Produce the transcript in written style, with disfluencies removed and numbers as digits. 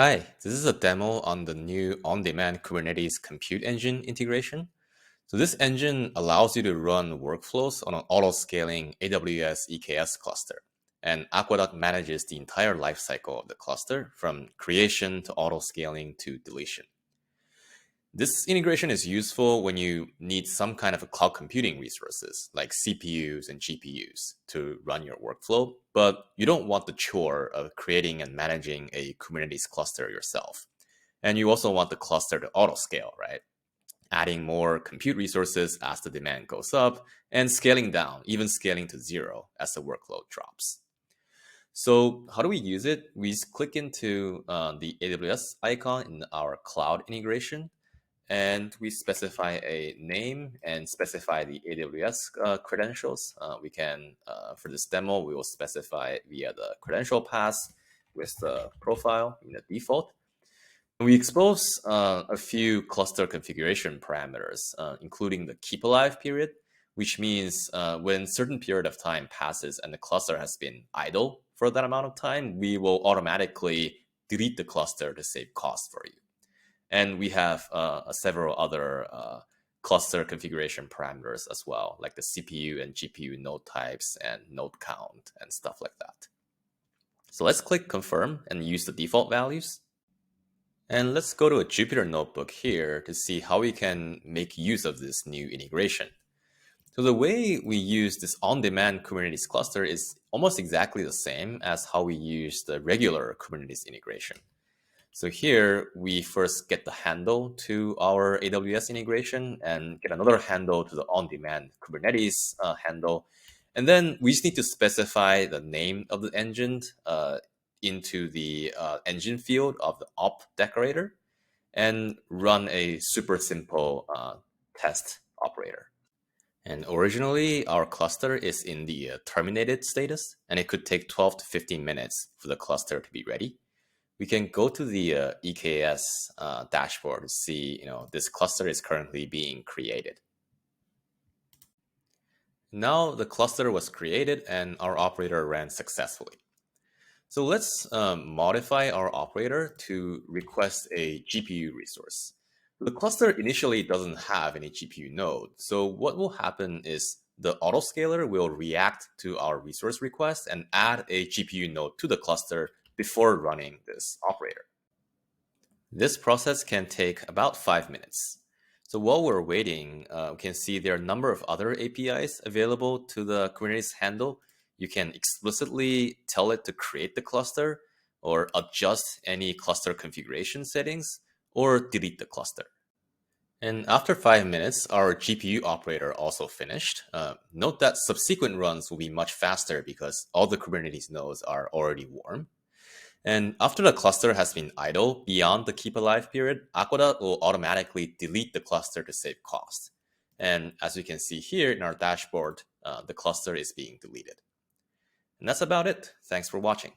Hi, this is a demo on the new on-demand Kubernetes compute engine integration. So this engine allows you to run workflows on an auto-scaling AWS EKS cluster. And Aqueduct manages the entire lifecycle of the cluster from creation to auto-scaling to deletion. This integration is useful when you need some kind of a cloud computing resources like CPUs and GPUs to run your workflow, but you don't want the chore of creating and managing a Kubernetes cluster yourself. And you also want the cluster to auto scale, right? Adding more compute resources as the demand goes up and scaling down, even scaling to zero as the workload drops. So how do we use it? We click into the AWS icon in our cloud integration, and we specify a name and specify the AWS credentials. For this demo, we will specify via the credential pass with the profile in the default. We expose a few cluster configuration parameters, including the keep alive period, which means when certain period of time passes and the cluster has been idle for that amount of time, we will automatically delete the cluster to save cost for you. And we have several other cluster configuration parameters as well, like the CPU and GPU node types and node count and stuff like that. So let's click confirm and use the default values. And let's go to a Jupyter notebook here to see how we can make use of this new integration. So the way we use this on-demand Kubernetes cluster is almost exactly the same as how we use the regular Kubernetes integration. So here we first get the handle to our AWS integration and get another handle to the on-demand Kubernetes handle. And then we just need to specify the name of the engine into the engine field of the op decorator and run a super simple test operator. And originally, our cluster is in the terminated status, and it could take 12 to 15 minutes for the cluster to be ready. We can go to the EKS dashboard to see, this cluster is currently being created. Now the cluster was created and our operator ran successfully. So let's modify our operator to request a GPU resource. The cluster initially doesn't have any GPU node. So what will happen is the autoscaler will react to our resource request and add a GPU node to the cluster before running this operator. This process can take about 5 minutes. So while we're waiting, we can see there are a number of other APIs available to the Kubernetes handle. You can explicitly tell it to create the cluster or adjust any cluster configuration settings or delete the cluster. And after 5 minutes, our GPU operator also finished. Note that subsequent runs will be much faster because all the Kubernetes nodes are already warm. And after the cluster has been idle beyond the keep alive period, Aqueduct will automatically delete the cluster to save cost. And as you can see here in our dashboard, the cluster is being deleted. And that's about it. Thanks for watching.